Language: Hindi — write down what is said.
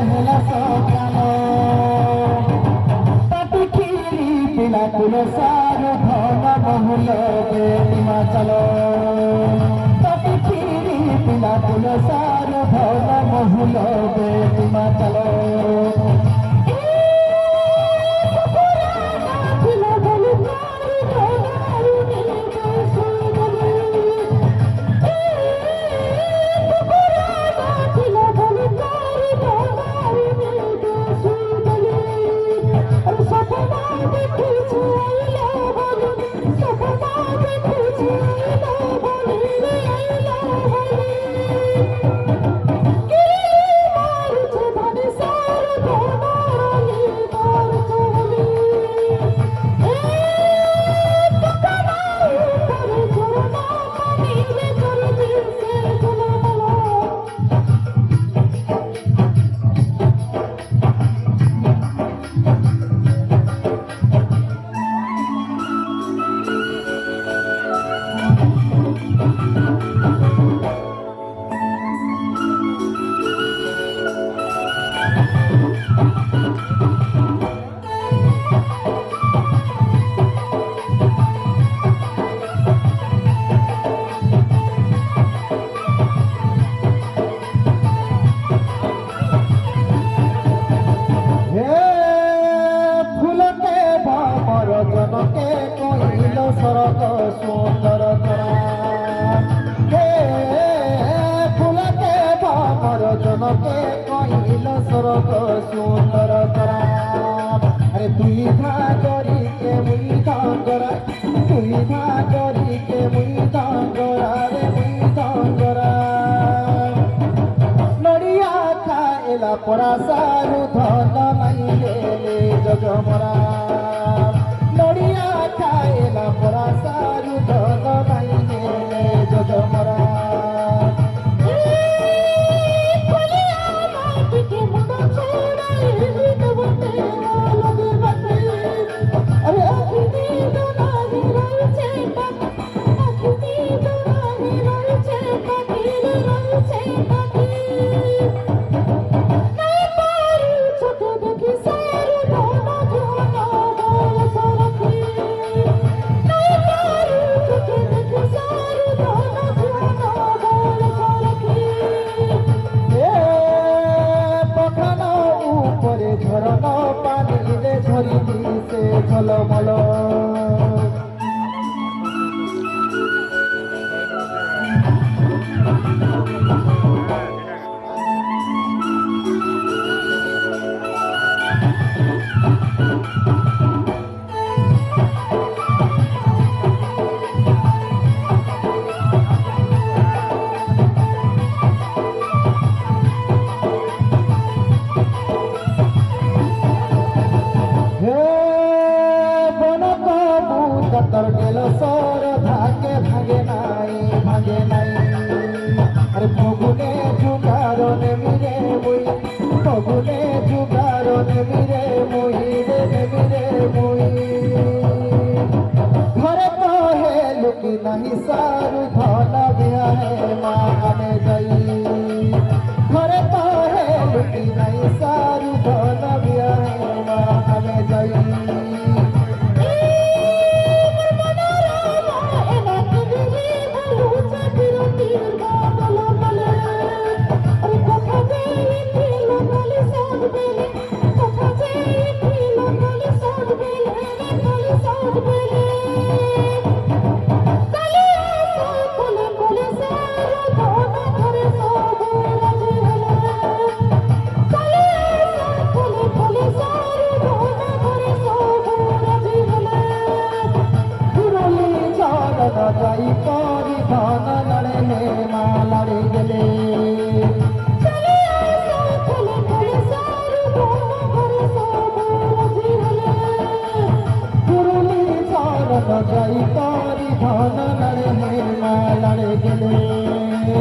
ହେଲା ସକାଳ ପାଟି କ୍ଷୀରି ପିଲା କୁଲ ସାର ଧନ ବହୁଲ ବେଟିମା ଚାଲ ପାଟି କ୍ଷୀରି ପିଲା କୁଲ ସାର ଧନ ବହୁଲ ବେଟିମା ଚାଲ जनके कहिल सरग सुंदर हे फुलके भमर जनके कहिल सरग सुंदर अरे तुई भागरी के मुई धांगरा तुई भागरी के मुई धांगरा रे मुई धांगरा नड़िया खाएला परा सारू धन नहीं ले जगमरा नड़िया खाएला परा सारू धन नहीं ले जगमरा झरन पानी रे झरी से झलमल गेलो सर भागे भागे नाई अरे फगुने जुगार ने मिरे मुई फगुने जुगार ने मिरे मुई रे मिरे मुई घरे तो है लुकी नहीं सारू धन बिया है माने जाई घरे तो है लुकी नहीं सारू धन बिया है माने जाई जाई करी धन लड़े हे माँ लड़े गले जाई करी धन लड़े हे माँ लड़े गले